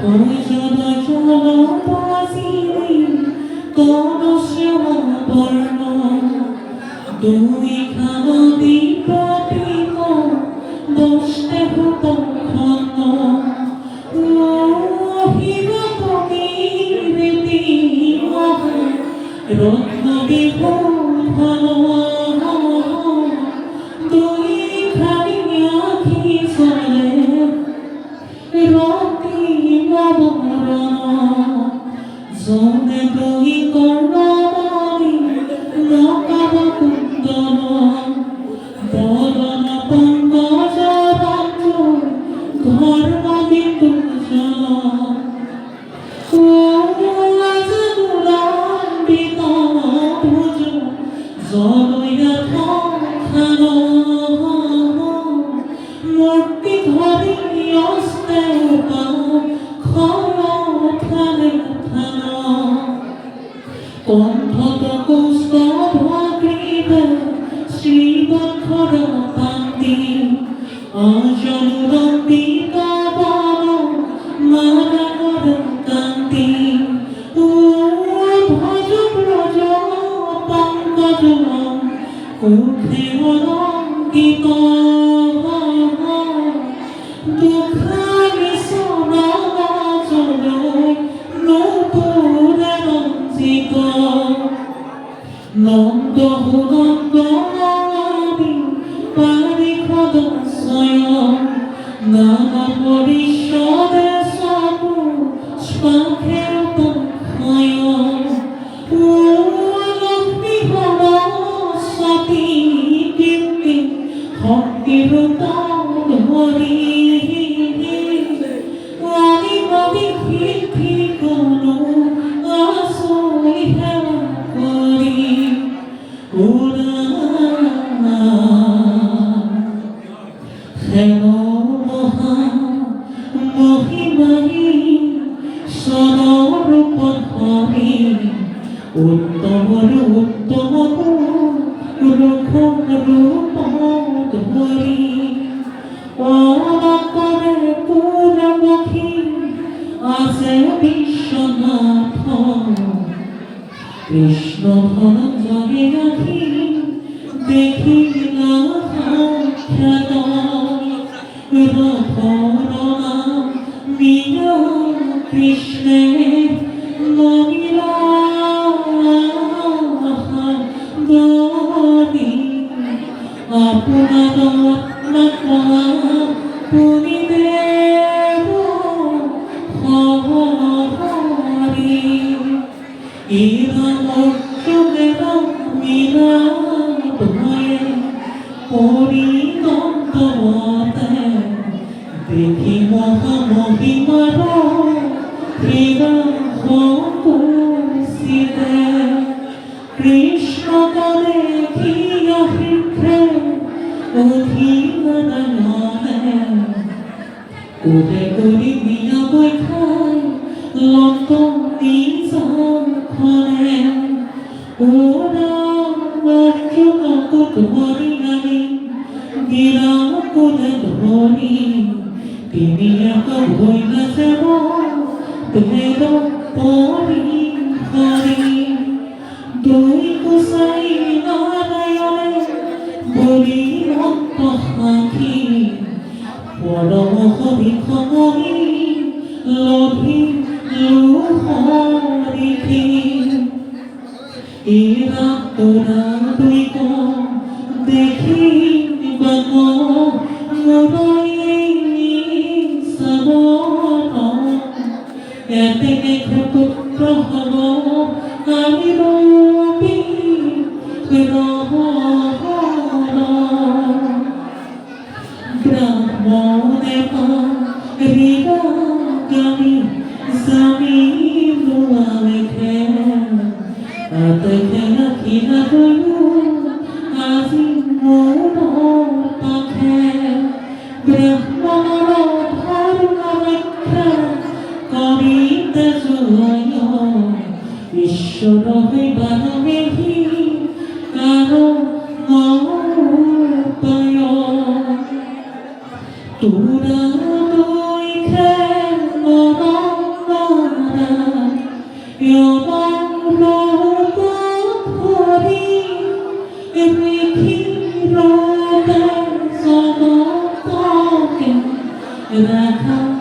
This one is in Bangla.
Ôi cho nó ta gì có nó sẽ mà bồi nó দুই খানো দীপ দীপ বসতে হতো ক্ষণ লোহিত কবির রত্ন বিভূষণ দুই খানি আখি চলে রতি নবরণ জনে দুই কর্ণমণি নকাব কুন্দন বদন পঙ্কজ বন্ধু ধর্ম বিদূষণ রাজদুরান্বিত ভুজ জলয়থ খান মূর্তি ধরি অস্তে খর থানে থান কণ্ঠত কৌস্তভকৃত শ্রীবক্ষর পান্তি অজনুরন্দিত বন মানবর কান্তি ভজ ব্রজ পঙ্কজ কুখে অঙ্কিত দুঃখানি সমাচল নূপুর রঞ্জিত নন্দ নন্দ পারিখদ স্বয়ং নানা পরিষদে সবু স্বাখের তক্ষয় লক্ষ্মী সরস্বতী কীর্তি ভক্তির ধরি আদিবাদী কীর্তি কোনো আসই হেরা করি ওরা হেন মহা মহিমাই স্বরূপ ধরি উত্তমর উত্তম রূপ রূপ ধরি অনন্তরে পুরমুখী আছে বিশ্বনাথ কৃষ্ণ ধন জগে রাখি দেখিলা খ্যাত রথরণা মীরা কৃষ্ণের মমিলা দনি আপনার আত্মা পুনিদেব হরি এরা অর্জুনের মীরা ভয়ে পরিণতমতে দেখি মহামহিমার হৃদয়তে কৃষ্ণ দেখিয়া হৃদে অধীনয়নে উদে করি মিয়া বৈঠাই লত নিজে ওরা অর্জুন ধরি আমি গিরা কোলে ধরি তিনি এক ভৈলা সেব ভেদ পরি হরি দুই কুসাই নারায়ণে বলি ভক্ত সাখী পরম হরি খমহি লভি হরিখি এরা তোরা দুই দেখি বাগ মোরাই সবন এতে দেখে পুত্র হব আমি রবি ব্রাহ্মণে হৃদয়গামী জমিন লেখে আতখেনা কিনা হইল আজি মোর পাখে ব্রাহ্মণৰ ধৰ্ম ৰক্ষা কৰিতে জয় ঈশ্বৰ হৈ বানমেহি কাৰো মপায় তোৰা দুই খেল 여방로 꽃거리 위키로 댄서 어떻게 나가